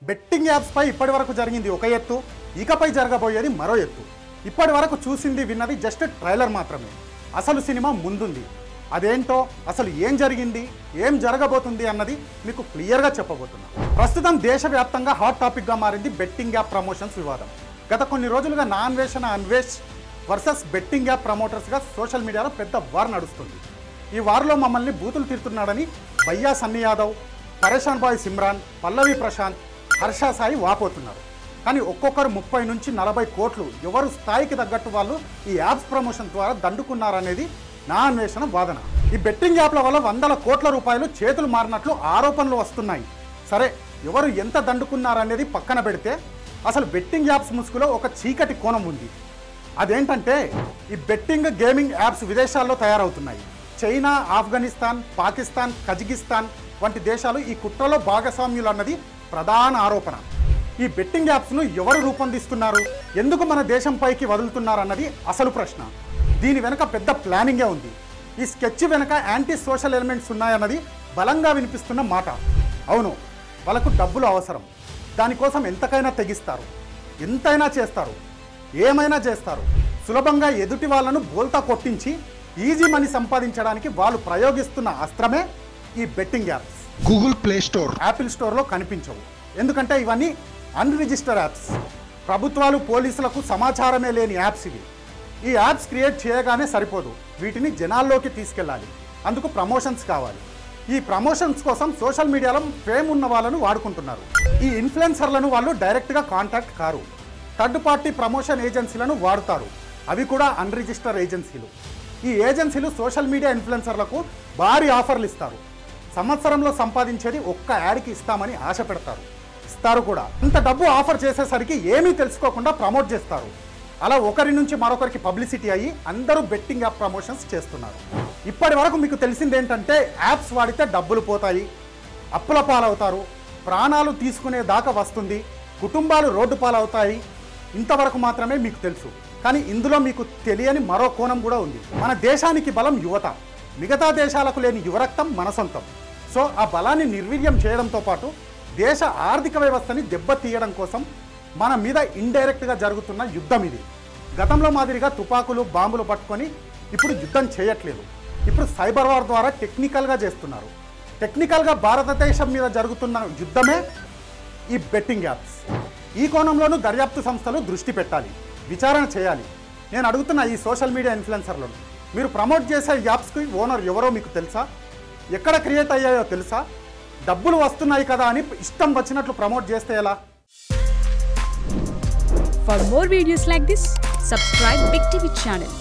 Betting apps పై ఇప్పటివరకు జరిగింది ఒక ఎత్తు, ఇకపై జరగబోయేది మరో ఎత్తు. ఇప్పటివరకు చూసింది విన్నది జస్ట్ ట్రైలర్ మాత్రమే. అసలు సినిమా ముందుంది. అదేంటో, అసలు ఏం జరిగింది, ఏం జరగబోతుంది అన్నది మీకు క్లియర్గా చెప్పబోతున్నా. ప్రస్తుతం దేశవ్యాప్తంగా హాట్ టాపిక్గా మారింది బెట్టింగ్ యాప్ ప్రమోషన్స్ వివాదం. గత కొన్ని రోజులుగా అన్వేష్ వర్సెస్ బెట్టింగ్ యాప్ ప్రమోటర్స్గా సోషల్ మీడియాలో పెద్ద వార్ నడుస్తుంది. ఈ వార్లో మమ్మల్ని బూతులు తిడుతున్నాడని భయ్యా సన్నీ యాదవ్, పరేషాన్ బాయ్ సిమ్రాన్, పల్లవి ప్రశాంత్, హర్ష సాయి వాపోతున్నారు. కానీ ఒక్కొక్కరు 30 నుంచి 40 కోట్లు ఎవరు స్థాయికి తగ్గట్టు వాళ్ళు ఈ యాప్స్ ప్రమోషన్ ద్వారా దండుకున్నారనేది నా అన్వేషణ వాదన. ఈ బెట్టింగ్ యాప్ల వల్ల 100 కోట్ల రూపాయలు చేతులు మారినట్లు ఆరోపణలు వస్తున్నాయి. సరే, ఎవరు ఎంత దండుకున్నారనేది పక్కన పెడితే అసలు బెట్టింగ్ యాప్స్ ముసుగులో ఒక చీకటి కోణం ఉంది. అదేంటంటే, ఈ బెట్టింగ్ గేమింగ్ యాప్స్ విదేశాల్లో తయారవుతున్నాయి. చైనా, ఆఫ్ఘనిస్తాన్, పాకిస్తాన్, కజకిస్తాన్ వంటి దేశాలు ఈ కుట్రలో భాగస్వామ్యులు అన్నది ప్రధాన ఆరోపణ. ఈ బెట్టింగ్ యాప్స్ను ఎవరు రూపొందిస్తున్నారు, ఎందుకు మన దేశంపైకి వదులుతున్నారు అన్నది అసలు ప్రశ్న. దీని వెనుక పెద్ద ప్లానింగే ఉంది. ఈ స్కెచ్ వెనుక యాంటీ సోషల్ ఎలిమెంట్స్ ఉన్నాయన్నది బలంగా వినిపిస్తున్న మాట. అవును, వాళ్ళకు డబ్బులు అవసరం. దానికోసం ఎంతకైనా తెగిస్తారు, ఎంతైనా చేస్తారు, ఏమైనా చేస్తారు. సులభంగా ఎదుటి వాళ్ళను బోల్తా కొట్టించి ఈజీ మనీ సంపాదించడానికి వాళ్ళు ప్రయోగిస్తున్న అస్త్రమే ఈ betting apps. Google play store, Apple స్టోర్లో కనిపించవు. ఎందుకంటే ఇవన్నీ అన్రిజిస్టర్డ్ యాప్స్. ప్రభుత్వాలు, పోలీసులకు సమాచారమే లేని యాప్స్ ఇవి. ఈ యాప్స్ క్రియేట్ చేయగానే సరిపోదు, వీటిని జనాల్లోకి తీసుకెళ్ళాలి. అందుకు ప్రమోషన్స్ కావాలి. ఈ ప్రమోషన్స్ కోసం సోషల్ మీడియాలో ఫేమ్ ఉన్న వాళ్ళను వాడుకుంటున్నారు. ఈ ఇన్ఫ్లుయెన్సర్లను వాళ్ళు డైరెక్ట్గా contact car. Third party promotion ఏజెన్సీలను వాడుతారు. అవి కూడా అన్రిజిస్టర్డ్ ఏజెన్సీలు. ఈ ఏజెన్సీలు సోషల్ మీడియా ఇన్ఫ్లుయెన్సర్లకు భారీ ఆఫర్లు ఇస్తారు. సంవత్సరంలో సంపాదించేది ఒక్క యాడ్కి ఇస్తామని ఆశ పెడతారు. ఇస్తారు కూడా. ఇంత డబ్బు ఆఫర్ చేసేసరికి ఏమీ తెలుసుకోకుండా ప్రమోట్ చేస్తారు. అలా ఒకరి నుంచి మరొకరికి పబ్లిసిటీ అయ్యి అందరూ బెట్టింగ్ యాప్ ప్రమోషన్స్ చేస్తున్నారు. ఇప్పటి వరకు మీకు తెలిసింది ఏంటంటే, యాప్స్ వాడితే డబ్బులు పోతాయి, అప్పుల పాలవుతారు, ప్రాణాలు తీసుకునే దాకా వస్తుంది, కుటుంబాలు రోడ్డు పాలవుతాయి. ఇంతవరకు మాత్రమే మీకు తెలుసు. కానీ ఇందులో మీకు తెలియని మరో కోణం కూడా ఉంది. మన దేశానికి బలం యువత. మిగతా దేశాలకు లేని యువరక్తం మన సొంతం. సో ఆ బలాన్ని నిర్వీర్యం చేయడంతో పాటు దేశ ఆర్థిక వ్యవస్థని దెబ్బతీయడం కోసం మన మీద ఇండైరెక్ట్గా జరుగుతున్న యుద్ధం ఇది. గతంలో మాదిరిగా తుపాకులు, బాంబులు పట్టుకొని ఇప్పుడు యుద్ధం చేయట్లేదు. ఇప్పుడు సైబర్ వార్ ద్వారా టెక్నికల్గా చేస్తున్నారు. టెక్నికల్గా భారతదేశం మీద జరుగుతున్న యుద్ధమే ఈ బెట్టింగ్ యాప్స్. ఈ కోణంలోనూ దర్యాప్తు సంస్థలు దృష్టి పెట్టాలి, విచారణ చేయాలి. నేను అడుగుతున్న ఈ సోషల్ మీడియా ఇన్ఫ్లుయెన్సర్లను, మీరు ప్రమోట్ చేసే యాప్స్కి ఓనర్ ఎవరో మీకు తెలుసా? ఎక్కడ క్రియేట్ అయ్యాయో తెలుసా? డబ్బులు వస్తున్నాయి కదా అని ఇష్టం వచ్చినట్లు ప్రమోట్ చేస్తే ఎలా? For more videos like this, subscribe Big TV channel.